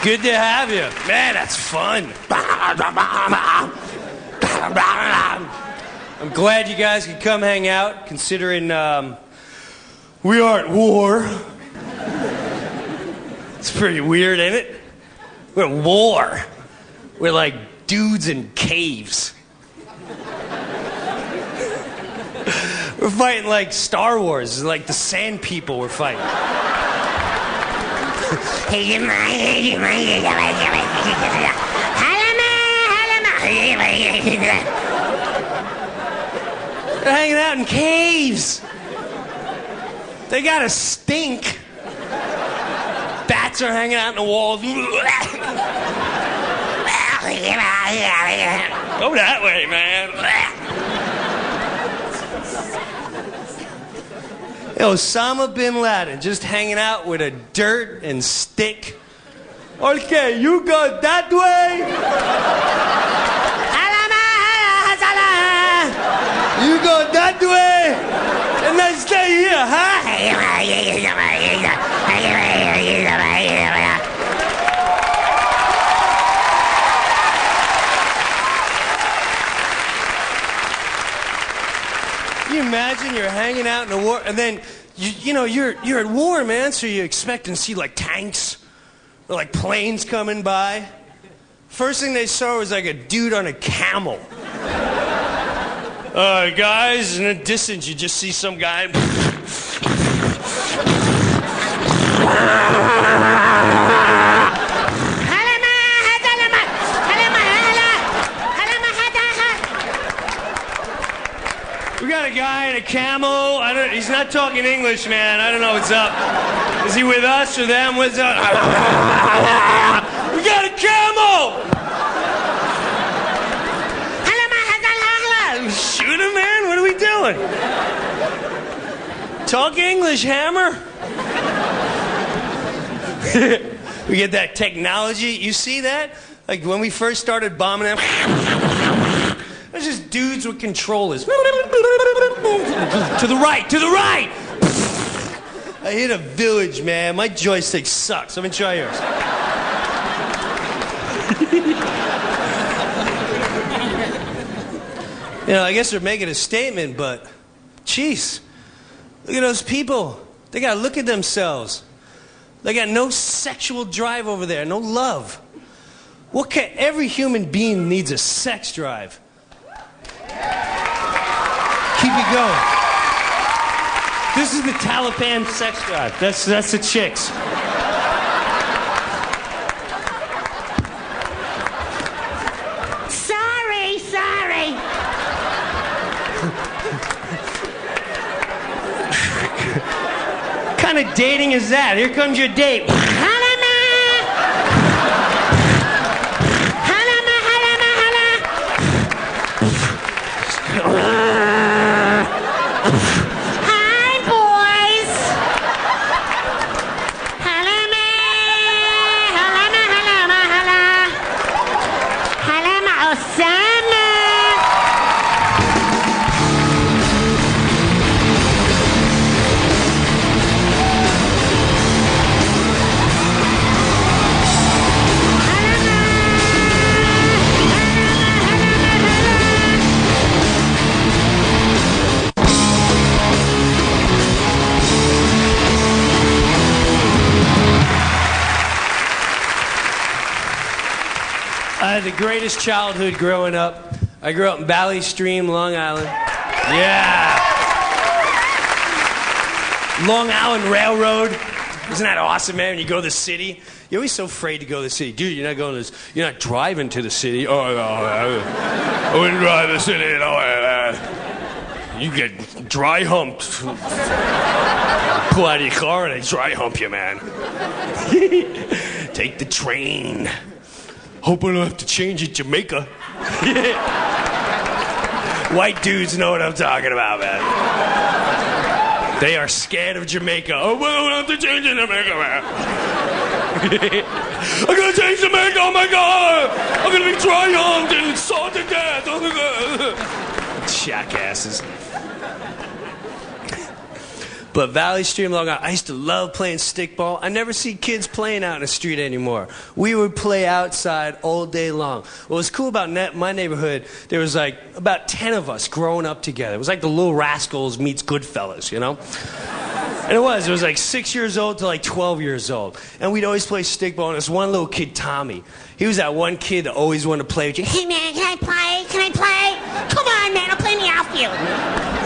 Good to have you. Man, that's fun. I'm glad you guys could come hang out, considering we are at war. It's pretty weird, ain't it? We're at war. We're like dudes in caves. We're fighting like Star Wars, like the Sand People we're fighting. They're hanging out in caves. They got a stink. Bats are hanging out in the walls. Go that way, man. Osama bin Laden just hanging out with a dirt and stick. Okay, you go that way. You go that way. And I stay here, huh? Can you imagine you're hanging out in a war, and then you're at war, man, so you're expecting to see like tanks or like planes coming by. First thing they saw was like a dude on a camel. Guys, in the distance you just see some guy. We got a guy in a camel. He's not talking English, man. I don't know what's up. Is he with us or them? What's up? We got a camel! Shoot him, man. What are we doing? Talk English, Hammer. We get that technology. You see that? Like when we first started bombing them. There's just dudes with controllers. To the right, to the right! I hit a village, man. My joystick sucks. Let me try yours. I guess they're making a statement, but jeez, look at those people. They gotta look at themselves. They got no sexual drive over there, no love. Every human being needs a sex drive. Keep it going. This is the Taliban sex drive. That's the chicks. Sorry. What kind of dating is that? Here comes your date. I had the greatest childhood growing up. I grew up in Valley Stream, Long Island. Yeah. Long Island Railroad. Isn't that awesome, man? When you go to the city, you're always so afraid to go to the city. Dude, you're not driving to the city. Oh, no, I wouldn't drive to the city. You get dry humped. Pull out of your car and they dry hump you, man. Take the train. Hope I don't have to change at Jamaica. White dudes know what I'm talking about, man. They are scared of Jamaica. Oh, we don't have to change in Jamaica, man. I'm gonna change Jamaica, oh my God! I'm gonna be dry humped and salt to death. Oh my God. Jackasses. But Valley Street and Long Island, I used to love playing stickball. I never see kids playing out in the street anymore. We would play outside all day long. What was cool about my neighborhood, there was like about 10 of us growing up together. It was like the Little Rascals meets Goodfellas, you know? And it was like 6 years old to like 12 years old. And we'd always play stickball, and this one little kid, Tommy, he was that one kid that always wanted to play with you. Hey, man, can I play? Can I play? Come on, man, I'll play in the outfield.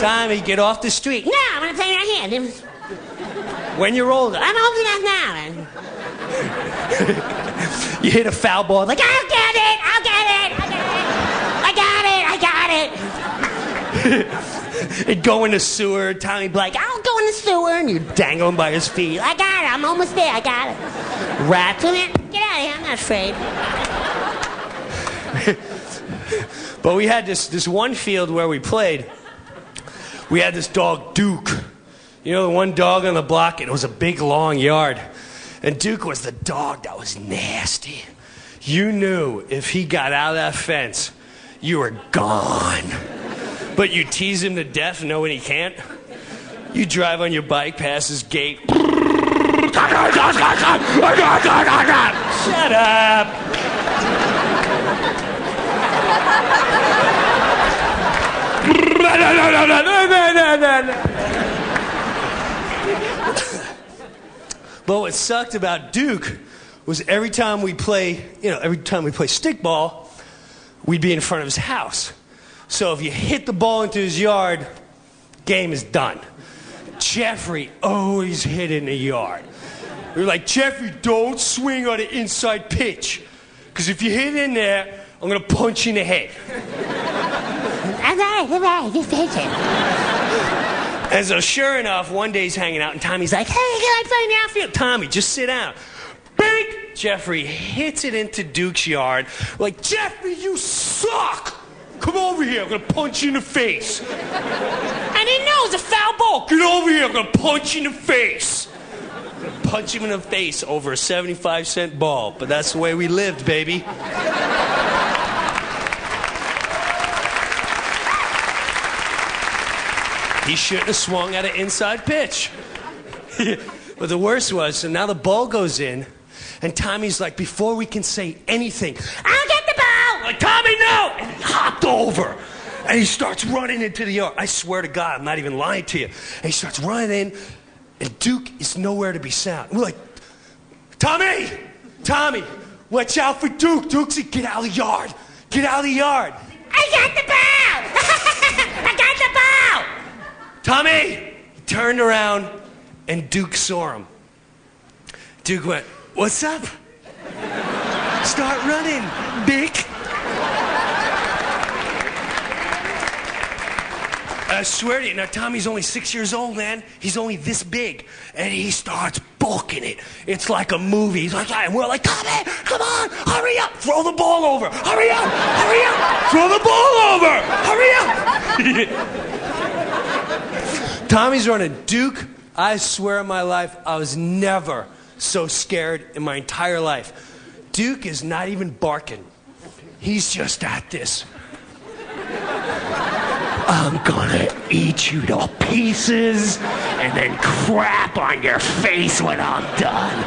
Tommy, get off the street. No, I'm going to play right here. When you're older. I'm old enough now, man. You hit a foul ball, like, I'll get it! I'll get it! I got it! I got it! it'd go in the sewer. Tommy'd be like, I'll go in the sewer. and you dangle him by his feet. I got it. I'm almost there. I got it. Rat. Come here. Get out of here. I'm not afraid. But we had this one field where we played. We had this dog, Duke. You know, the one dog on the block? It was a big, long yard. And Duke was the dog that was nasty. You knew if he got out of that fence, you were gone. But you tease him to death knowing he can't. You drive on your bike past his gate. Shut up. But what sucked about Duke was every time we play stickball, we'd be in front of his house. So if you hit the ball into his yard, game is done. Jeffrey always hit in the yard. We were like, Jeffrey, don't swing on the inside pitch. Because if you hit in there, I'm going to punch you in the head. All right, just hit it. And so sure enough, one day he's hanging out, and Tommy's like, hey, can I play in the outfield? Tommy, just sit down. Bang! Jeffrey hits it into Duke's yard. We're like, Jeffrey, you suck! Come over here, I'm gonna punch you in the face. I didn't know it was a foul ball. Get over here, I'm gonna punch you in the face. Punch him in the face over a 75-cent ball, but that's the way we lived, baby. He shouldn't have swung at an inside pitch. But the worst was, so now the ball goes in, and Tommy's like, before we can say anything, I'll get the ball! like, Tommy, no! And he hopped over. And he starts running into the yard. I swear to God, I'm not even lying to you. And he starts running in, and Duke is nowhere to be found. We're like, Tommy! Tommy, watch out for Duke. Duke's like, get out of the yard. Get out of the yard. I got the ball! I got the ball! Tommy! He turned around, and Duke saw him. Duke went, what's up? Start running, Bick. I swear to you, now Tommy's only 6 years old, man. He's only this big. And he starts bulking it. It's like a movie. He's like, and we're like, Tommy, come on, hurry up, throw the ball over. Hurry up, throw the ball over. Hurry up. Tommy's running. Duke, I swear on my life, I was never so scared in my entire life. Duke is not even barking. He's just at this. I'm gonna eat you to pieces and then crap on your face when I'm done.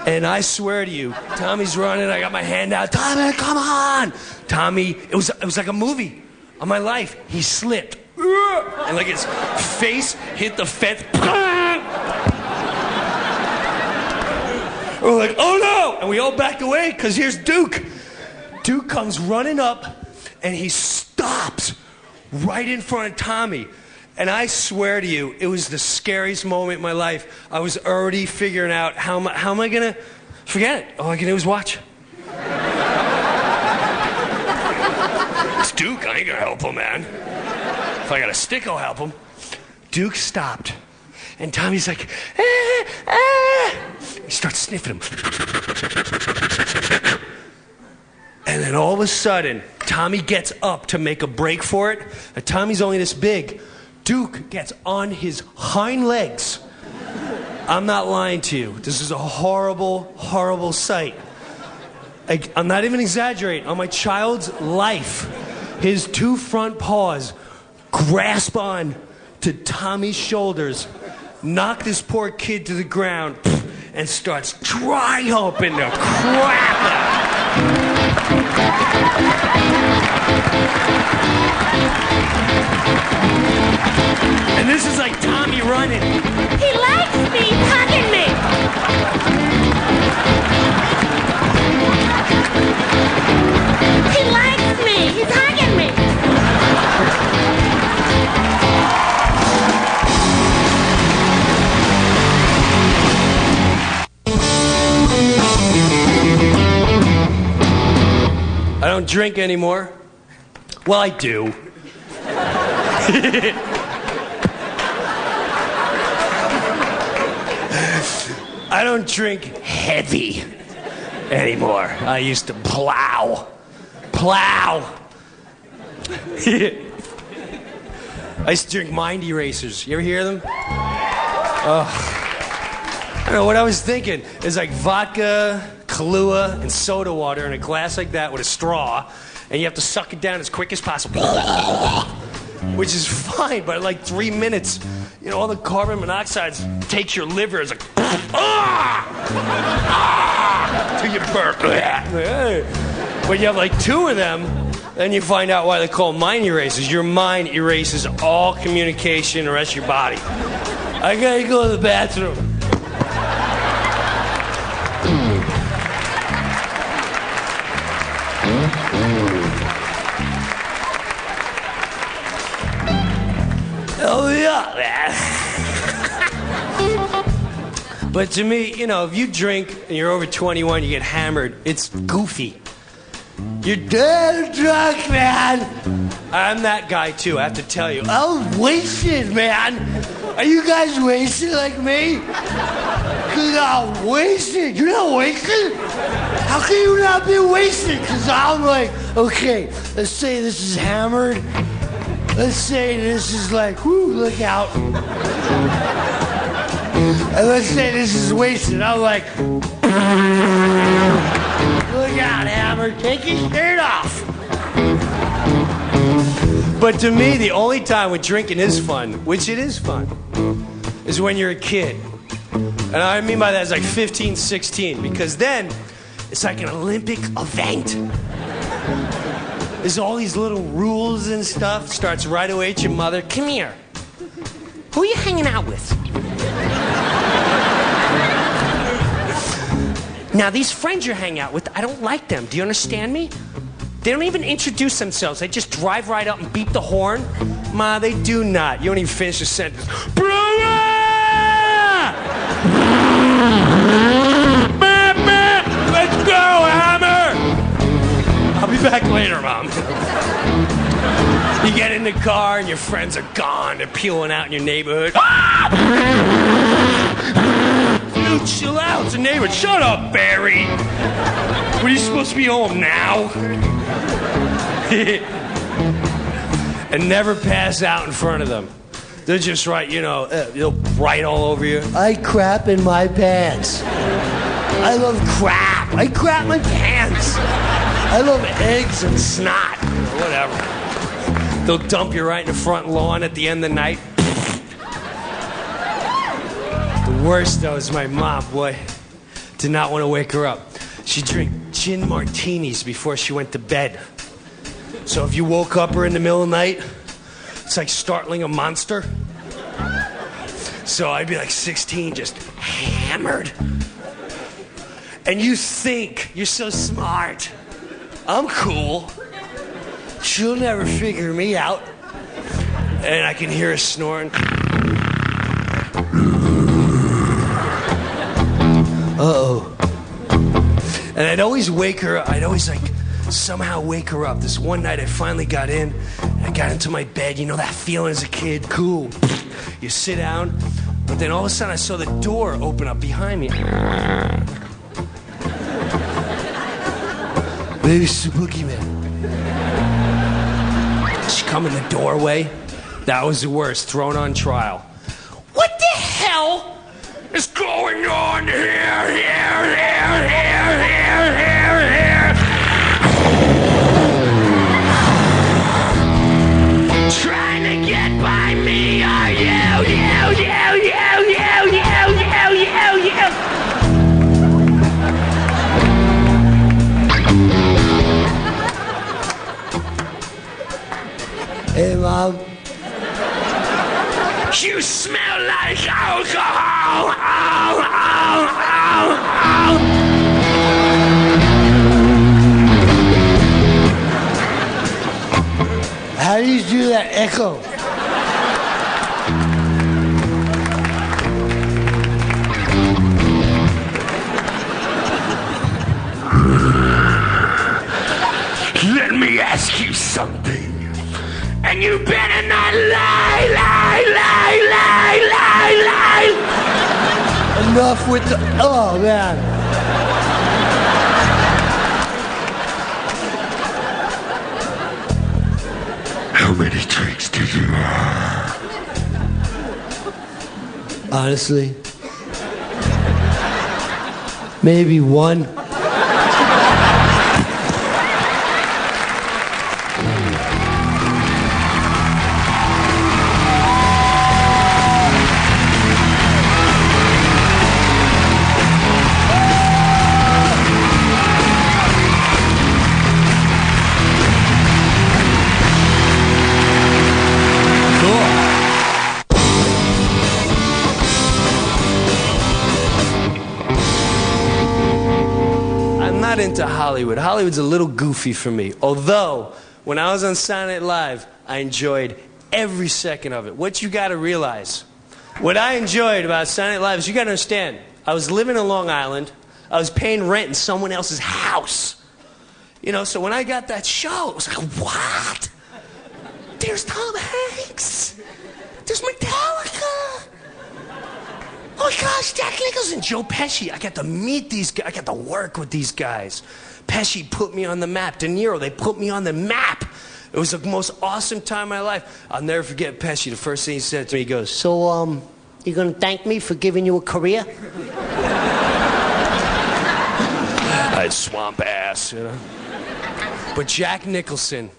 And I swear to you, Tommy's running, I got my hand out. Tommy, come on! Tommy, it was like a movie. On my life, he slipped. And like his face hit the fence. We're like, oh no! And we all back away, because here's Duke. Duke comes running up, and he stops right in front of Tommy. And I swear to you, it was the scariest moment in my life. I was already figuring out how am I going to forget it? All I can do is watch. It's Duke. I ain't going to help him, man. If I got a stick, I'll help him. Duke stopped. And Tommy's like, ah, ah. He starts sniffing him. And then all of a sudden, Tommy gets up to make a break for it. And Tommy's only this big. Duke gets on his hind legs. I'm not lying to you. This is a horrible, horrible sight. I'm not even exaggerating. On my child's life, his two front paws grasp on to Tommy's shoulders, knocked this poor kid to the ground, and starts dry humping the crap And this is like Tommy running. He likes me. He's hugging me. He likes me. He's hugging me. I don't drink anymore. Well, I do. I don't drink heavy anymore. I used to plow. I used to drink mind erasers. You ever hear them? I don't know, what I was thinking is like vodka, Kahlua, and soda water in a glass like that with a straw, and you have to suck it down as quick as possible. Which is fine, but like 3 minutes, you know, all the carbon monoxide takes your liver. It's like, till you burp. But you have like 2 of them, then you find out why they call mind erasers. Your mind erases all communication the rest of your body. I gotta go to the bathroom. Oh yeah, man. But to me, you know, if you drink and you're over 21, you get hammered, it's goofy. You're dead drunk, man. I'm that guy too, I have to tell you. I was wasted, man. Are you guys wasted like me? Because I'm wasted. You're not wasted? How can you not be wasted? Because I'm like, okay, let's say this is hammered. Let's say this is like, whoo, look out. And let's say this is wasted. I'm like, look out, hammer, take your shirt off. But to me, the only time when drinking is fun, which it is fun, is when you're a kid. And I mean by that is like 15, 16, because then it's like an Olympic event. There's all these little rules and stuff. Starts right away at your mother. Come here. Who are you hanging out with? Now, these friends you're hanging out with, I don't like them. Do you understand me? They don't even introduce themselves. They just drive right up and beep the horn. Ma, they do not. You don't even finish a sentence. Breuer! Let's go, Hammer! I'll be back later, Mom. You get in the car and your friends are gone. They're peeling out in your neighborhood. Dude, chill out. It's a neighborhood. Shut up, Barry. Were you supposed to be home now? And never pass out in front of them. They're just right, you know, they'll write all over you. I crap in my pants. I love crap. I crap my pants. I love eggs and snot. Whatever. They'll dump you right in the front lawn at the end of the night. The worst, though, is my mom, boy. Did not want to wake her up. She'd drink gin martinis before she went to bed. So if you woke up her in the middle of the night, it's like startling a monster. So I'd be like 16, just hammered. And you think you're so smart. I'm cool. She'll never figure me out. And I can hear her snoring. Uh-oh. And I'd always wake her up. I'd always like somehow wake her up. This one night I finally got in. And I got into my bed. You know that feeling as a kid? Cool. You sit down. But then all of a sudden I saw the door open up behind me. Maybe it's the boogeyman. She come in the doorway. That was the worst. Thrown on trial. What the hell is going on here? Trying to get by me, are you? Hey, Mom. You smell like alcohol! Ow, ow, ow, ow. How do you do that echo? Let me ask you something. And you better not lie, lie, lie, lie, lie, lie. Enough with the... Oh, man. How many drinks did you have? Honestly, maybe one. Not into Hollywood. Hollywood's a little goofy for me. Although, when I was on Saturday Night Live, I enjoyed every second of it. What you gotta realize, what I enjoyed about Saturday Night Live is you gotta understand, I was living in Long Island, I was paying rent in someone else's house. You know, so when I got that show, it was like, what? There's Tom Hanks. There's Metallica. Oh my gosh, Jack Nicholson, Joe Pesci. I got to meet these guys. I got to work with these guys. Pesci put me on the map. De Niro, they put me on the map. It was the most awesome time of my life. I'll never forget Pesci. The first thing he said to me, he goes, So, you gonna thank me for giving you a career? I had swamp ass, you know. But Jack Nicholson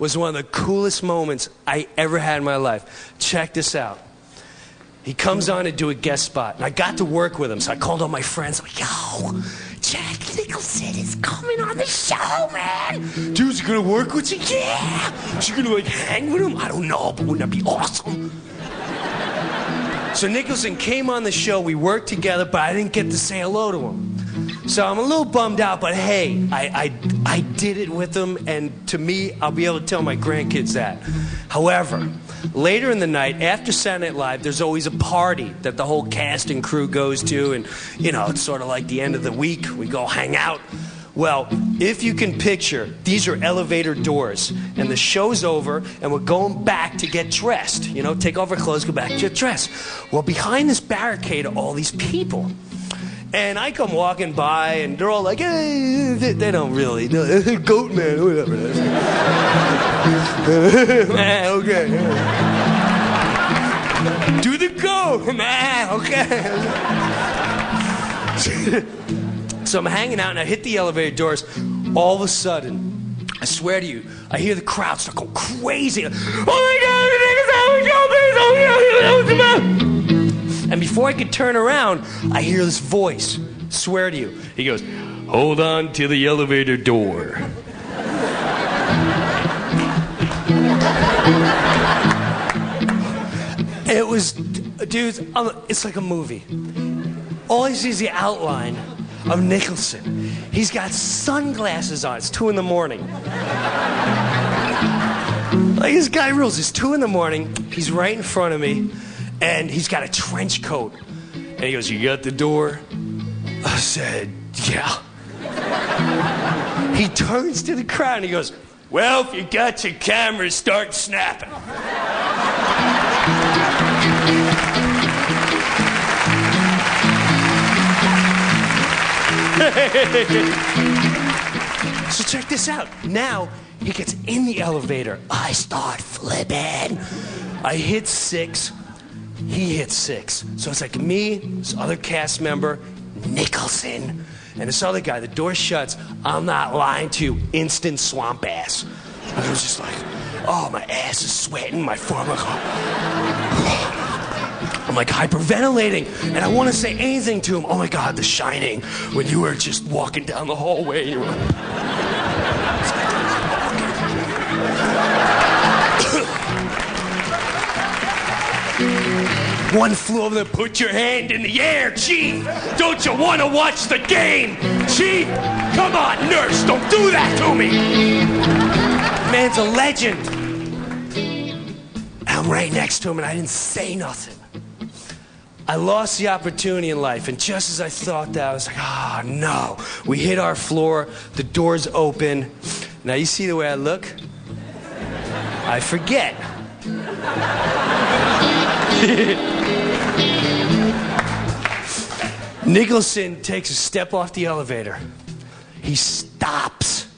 was one of the coolest moments I ever had in my life. Check this out. He comes on to do a guest spot, and I got to work with him, so I called all my friends. I'm like, yo, Jack Nicholson is coming on the show, man. Dude's gonna work with you? Yeah. Is you gonna, like, hang with him? I don't know, but wouldn't that be awesome? So Nicholson came on the show, we worked together, but I didn't get to say hello to him. So I'm a little bummed out, but hey, I did it with him, and to me, I'll be able to tell my grandkids that. However, later in the night, after Saturday Night Live, there's always a party that the whole cast and crew goes to, and, you know, it's sort of like the end of the week. We go hang out. Well, if you can picture, these are elevator doors, and the show's over, and we're going back to get dressed. You know, take off our clothes, go back to get dressed. Well, behind this barricade are all these people. And I come walking by, and they're all like, hey, they don't really, goat man, whatever. Man, okay. Do the goat, man, okay. So I'm hanging out, and I hit the elevator doors. All of a sudden, I swear to you, I hear the crowd start going crazy. Oh my God, and before I could turn around, I hear this voice. Swear to you. He goes, hold on to the elevator door. It was, dude, it's like a movie. All I see is the outline of Nicholson. He's got sunglasses on. It's 2 in the morning. Like, this guy rules. It's 2 in the morning. He's right in front of me. And he's got a trench coat. And he goes, you got the door? I said, yeah. He turns to the crowd and he goes, well, if you got your cameras, start snapping. So check this out. Now, he gets in the elevator. I start flipping. I hit 6. He hit 6. So it's like me, this other cast member, Nicholson, and this other guy. The door shuts. I'm not lying to you. Instant swamp ass. I was just like, oh, my ass is sweating. My forearm, I'm like hyperventilating, and I want to say anything to him. Oh my God, The Shining, when you were just walking down the hallway. And you were... One flew over there, put your hand in the air, Chief. Don't you want to watch the game? Chief, come on, nurse, don't do that to me. Man's a legend. I'm right next to him and I didn't say nothing. I lost the opportunity in life, and just as I thought that, I was like, oh no. We hit our floor, the door's open. Now you see the way I look? I forget. Nicholson takes a step off the elevator. He stops.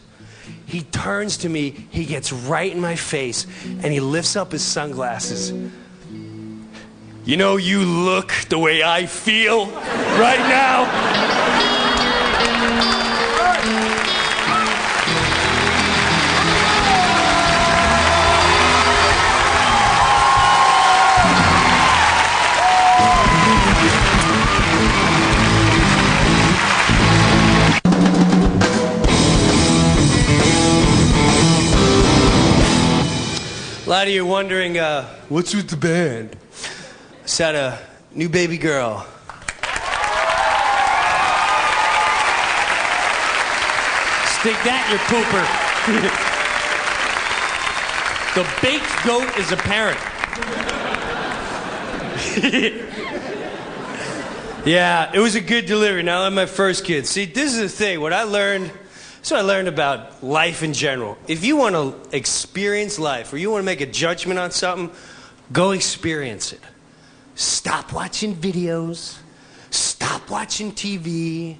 He turns to me, he gets right in my face, and he lifts up his sunglasses. You know, you look the way I feel right now. A lot of you are wondering, what's with the band? Just had a new baby girl. Stick that in your pooper. The baked goat is apparent. Yeah, it was a good delivery. Now I'm my first kid. See, this is the thing. What I learned about life in general. If you want to experience life or you want to make a judgment on something, go experience it. Stop watching videos, stop watching TV,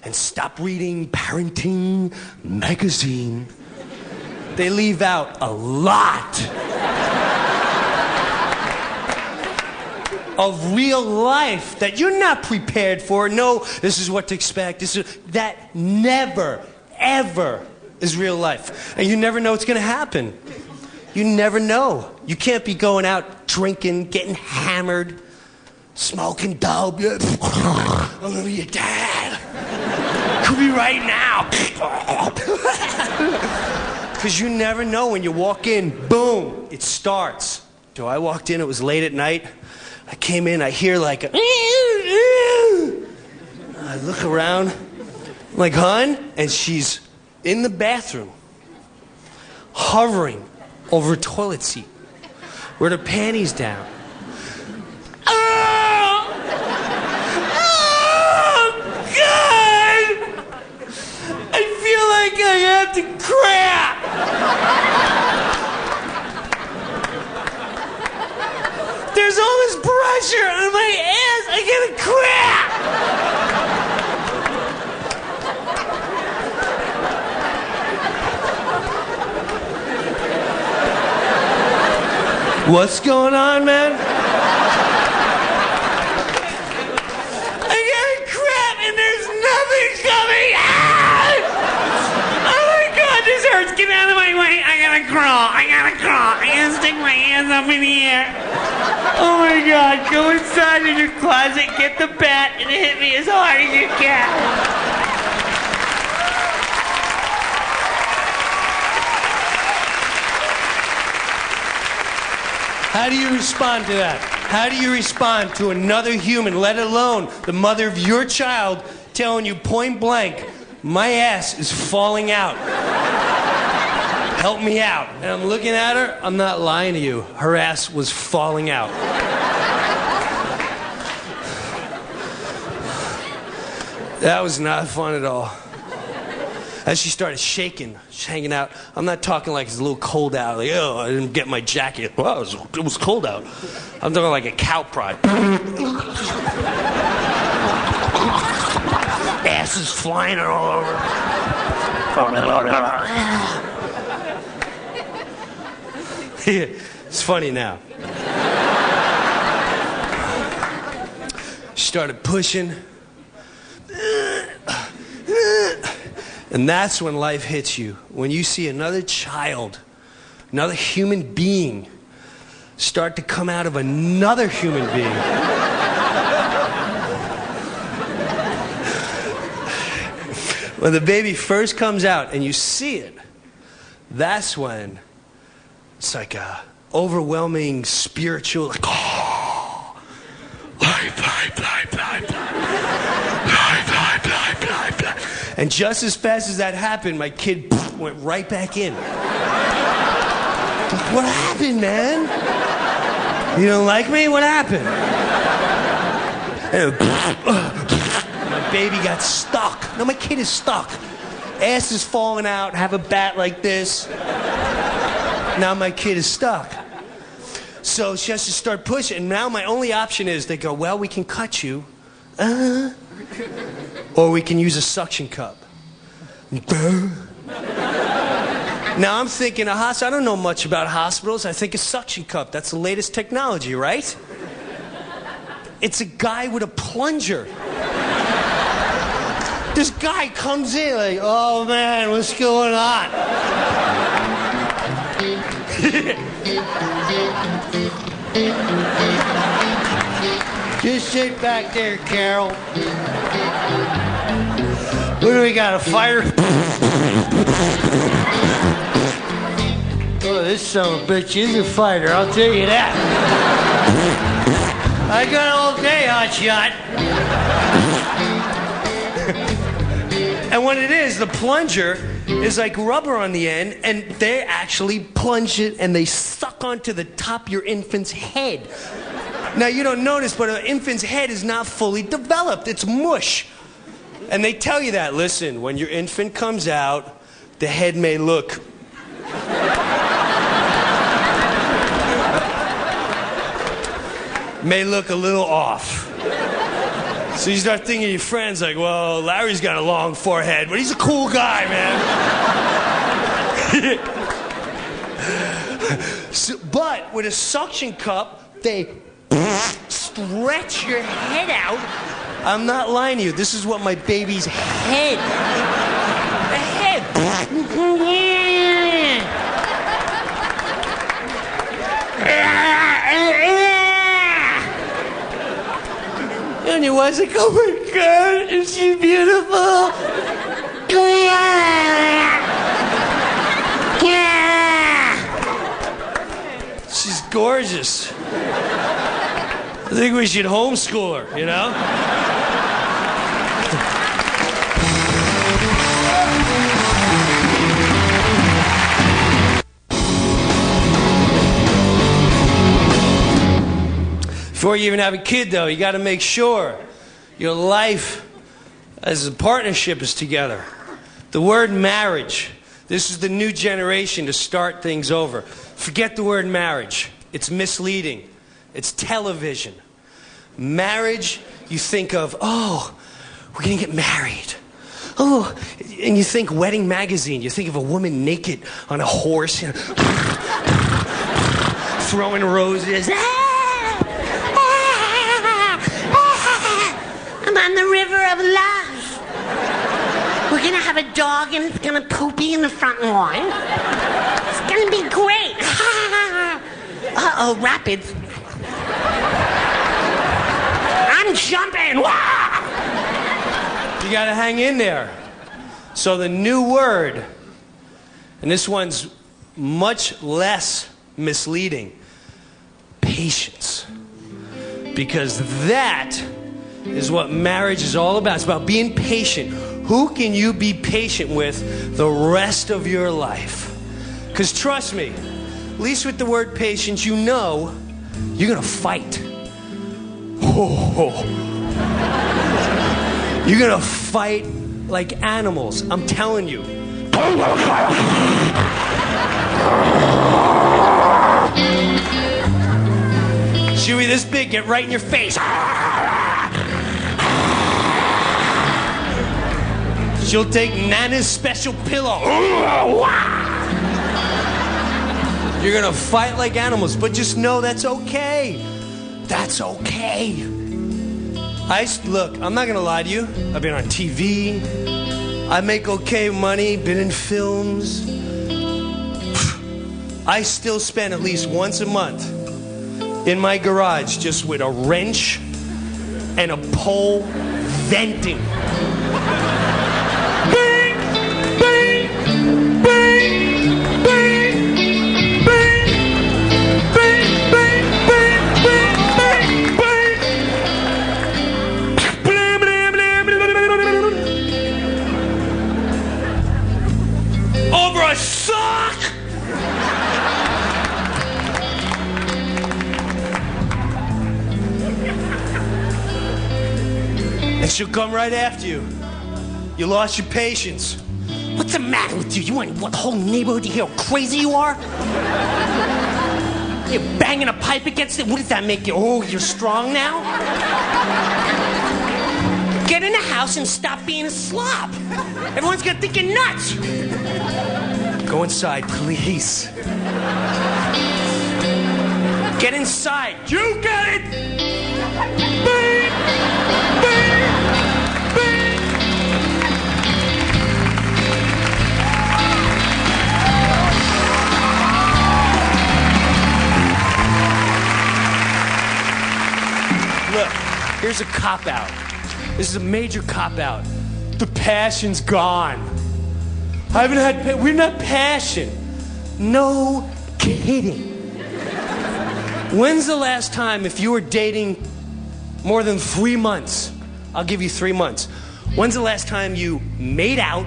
and stop reading parenting magazine. They leave out a lot of real life that you're not prepared for. No, this is what to expect. That never, ever is real life. And you never know what's going to happen. You never know. You can't be going out drinking, getting hammered, smoking dope. I'm going to be your dad. Could be right now. Because you never know when you walk in, boom, it starts. So I walked in, it was late at night. I came in, I hear like a... I look around, I'm like, hon? And she's in the bathroom, hovering over a toilet seat with her panties down. Oh! Oh, God! I feel like I have to crap! There's all this pressure on my ass, I gotta crap! What's going on, man? I gotta crap and there's nothing coming out! Oh my God, this hurts. Get out of my way. I gotta crawl. I gotta stick my hands up in the air. Oh my God, go inside in your closet, get the bat, and hit me as hard as you can. How do you respond to that? How do you respond to another human, let alone the mother of your child, telling you point blank, my ass is falling out. Help me out. And I'm looking at her, I'm not lying to you. Her ass was falling out. That was not fun at all. As she started shaking, she's hanging out. I'm not talking like it's a little cold out. Like, oh, I didn't get my jacket. Wow, it was cold out. I'm talking like a cow prod. Ass is flying all over. It's funny now. She started pushing. And that's when life hits you. When you see another child, another human being, start to come out of another human being. When the baby first comes out and you see it, that's when it's like a overwhelming spiritual, like, oh. And just as fast as that happened, my kid went right back in. What happened, man? You don't like me? What happened? And my baby got stuck. No, my kid is stuck. Ass is falling out, have a bat like this. Now my kid is stuck. So she has to start pushing. And now my only option is they go, well, we can cut you. Or we can use a suction cup. Now I'm thinking a hospital. I don't know much about hospitals. I think a suction cup. That's the latest technology, right? It's a guy with a plunger. This guy comes in like, oh man, what's going on? Just sit back there, Carol. What do we got, a fire? Oh, this son of a bitch is a fighter, I'll tell you that. I got all day, hot shot. And what it is, the plunger is like rubber on the end, and they actually plunge it and they suck onto the top of your infant's head. Now, you don't notice, but an infant's head is not fully developed. It's mush. And they tell you that, listen, when your infant comes out, the head may look... may look a little off. So you start thinking of your friends like, well, Larry's got a long forehead, but he's a cool guy, man. But with a suction cup, they stretch your head out. I'm not lying to you. This is what my baby's head. The head. And he was like, oh my God, is she beautiful? She's gorgeous. I think we should homeschool her, you know? Before you even have a kid, though, you got to make sure your life as a partnership is together. The word marriage, this is the new generation to start things over. Forget the word marriage. It's misleading. It's television. Marriage, you think of, oh, we're going to get married. Oh, and you think wedding magazine. You think of a woman naked on a horse, you know, throwing roses. I'm on the river of love. We're gonna have a dog and it's gonna poopy in the front lawn. It's gonna be great. Uh-oh, rapids. I'm jumping. You gotta hang in there. So the new word, and this one's much less misleading, patience. Because that is what marriage is all about. It's about being patient. Who can you be patient with the rest of your life? Because trust me, at least with the word patience, you know you're going to fight. Oh. You're going to fight like animals. I'm telling you. Chewie, this big, get right in your face. She'll take Nana's special pillow. You're gonna fight like animals, but just know that's okay. That's okay. Look, I'm not gonna lie to you. I've been on TV. I make okay money, been in films. I still spend at least once a month in my garage just with a wrench and a pole venting. she'll come right after you. You lost your patience. What's the matter with you? You want the whole neighborhood to hear how crazy you are? You're banging a pipe against it? What does that make you? Oh, you're strong now? Get in the house and stop being a slob. Everyone's gonna think you're nuts. Go inside, please. Get inside. You get it! Beep! Beep! Beep! Look, here's a cop-out. This is a major cop-out. The passion's gone. I haven't had... We're not passion. No kidding. When's the last time, if you were dating more than 3 months, I'll give you 3 months. When's the last time you made out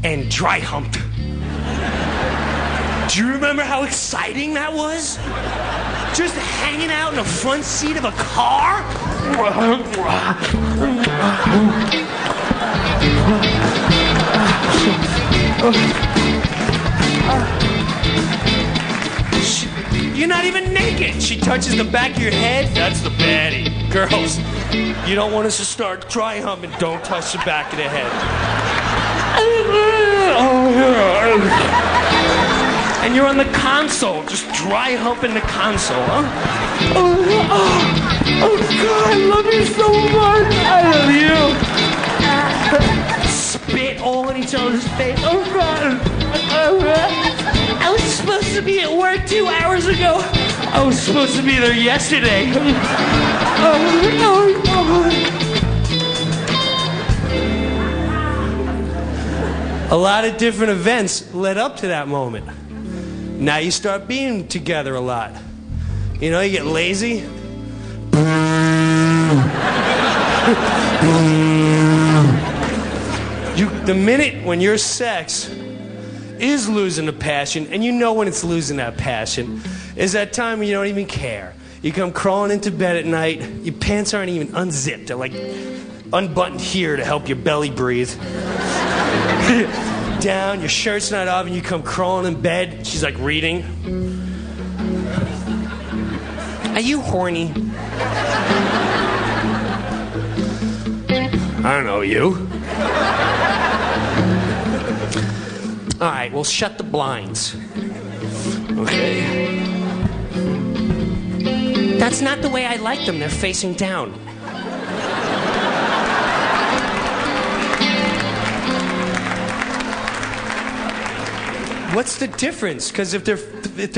and dry humped? Do you remember how exciting that was? Just hanging out in the front seat of a car? You're not even naked. She touches the back of your head. That's the baddie. Girls, you don't want us to start dry humping. Don't touch the back of the head. And you're on the console, just dry humping the console, huh? Oh God, I love you so much. I love you. Spit all in each other's face. Oh God. I was supposed to be at work 2 hours ago. I was supposed to be there yesterday. A lot of different events led up to that moment. Now you start being together a lot. You know, you get lazy. The minute when your sex is losing the passion, and you know when it's losing that passion, is that time when you don't even care. You come crawling into bed at night, your pants aren't even unzipped. They're like unbuttoned here to help your belly breathe. Down, your shirt's not off, and you come crawling in bed. She's like reading. Are you horny? I don't know, you? All right, well, shut the blinds. Okay. That's not the way I like them. They're facing down. What's the difference? Because if they're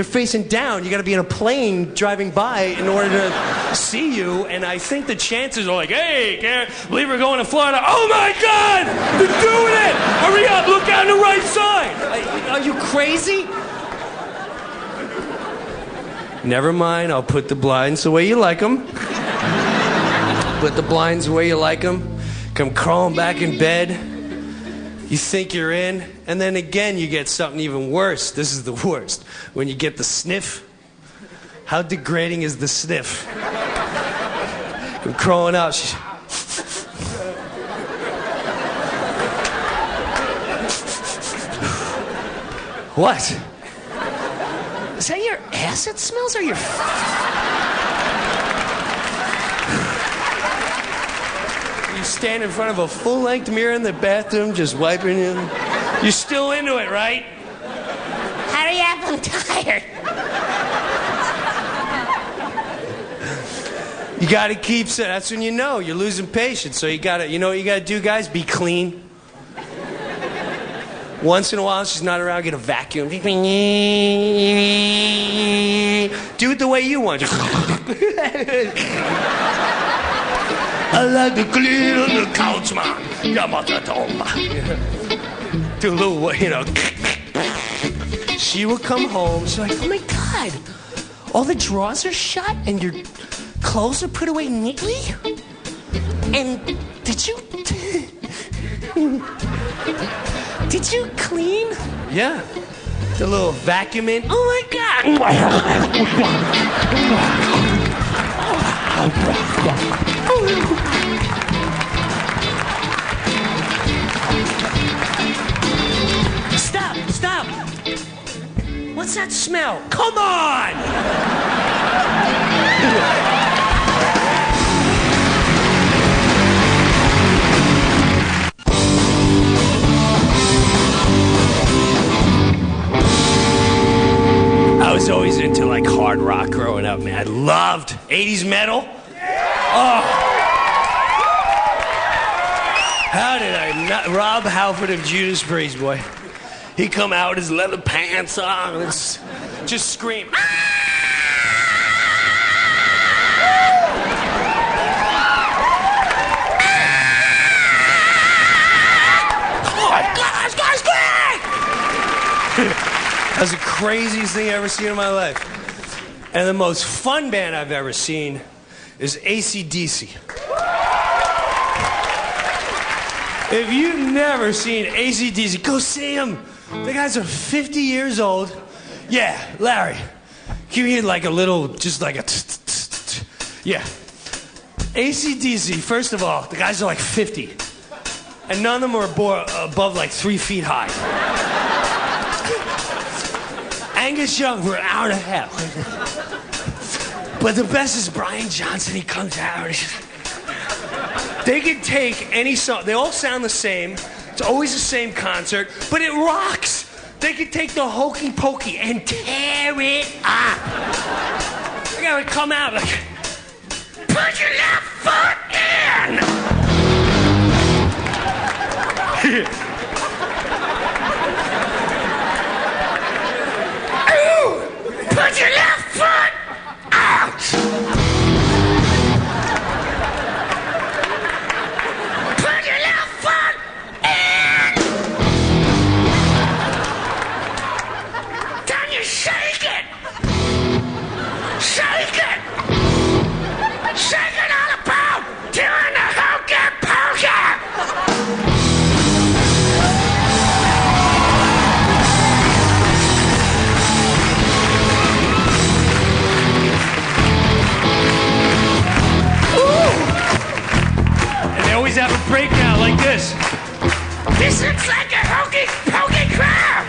facing down, you got to be in a plane driving by in order to see you. And I think the chances are like, hey, can't believe we're going to Florida. Oh my God, they're doing it! Hurry up, look on the right side. Are you crazy? Never mind, I'll put the blinds the way you like them. Put the blinds the way you like them. Come crawling back in bed. You think you're in, and then again you get something even worse. This is the worst. When you get the sniff. How degrading is the sniff? I'm crawling out. What? Is that your ass it smells, or your... You stand in front of a full-length mirror in the bathroom, just wiping it. You're still into it, right? Hurry up, I'm tired. You gotta keep... That's when you know you're losing patience. So you gotta... You know what you gotta do, guys? Be clean. Once in a while, she's not around, get a vacuum. Do it the way you want. I like to clean on the couch, man. Do a little, you know. She would come home. She's like, oh my God, all the drawers are shut and your clothes are put away neatly? And did you... Did you clean? Yeah. The little vacuuming. Oh my God. What's that smell? Come on! I was always into like hard rock growing up, man. I loved 80s metal. Oh. How did I not? Rob Halford of Judas Priest, boy. He come out with his leather pants on and just scream. That was the craziest thing I've ever seen in my life. And the most fun band I've ever seen is AC/DC. If you've never seen AC/DC, go see them. The guys are 50 years old. Yeah, Larry, give me like a little, just like a yeah. AC/DC, first of all, the guys are like 50. And none of them are above like 3 feet high. Angus Young for an hour and a half. But the best is Brian Johnson. He comes out. They can take any song. They all sound the same. It's always the same concert, but it rocks. They can take the Hokey Pokey and tear it up. They gotta come out like, put your left foot in. Put your left foot out! Put your left foot in! Then you shake it! Shake it! Shake it all about doing the hokey pokey! Always have a breakdown like this. This looks like a hokey pokey crowd.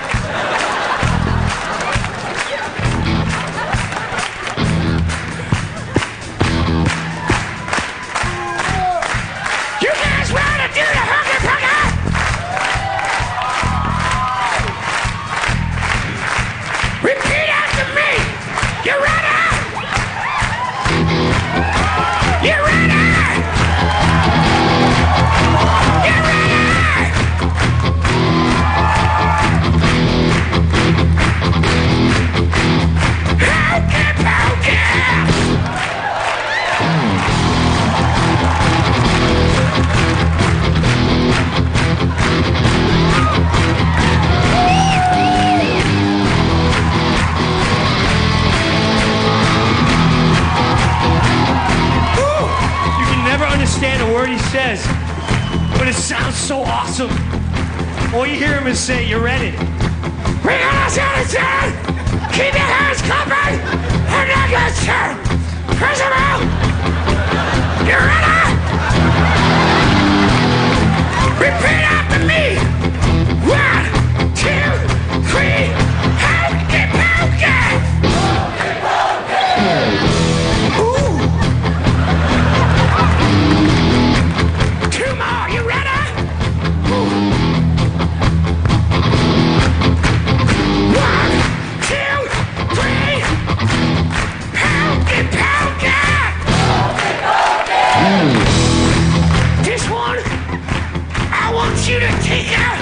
You guys want to do the hokey pokey? Repeat after me. You ready? You ready? Understand a word he says, but it sounds so awesome. All you hear him is say, "You ready?" We're gonna turn. Keep your hands covered and not get turned. First of all, you ready? Repeat after me. 1, 2, 3. Hokey pokey. Ooh. 2 more, you ready? 1, 2, 3. Hokey pokey! This one, I want you to take out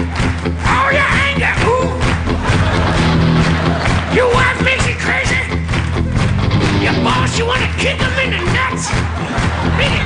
all your anger. Ooh. Your wife makes you crazy. Your boss, you want to kick him in the nuts. Make it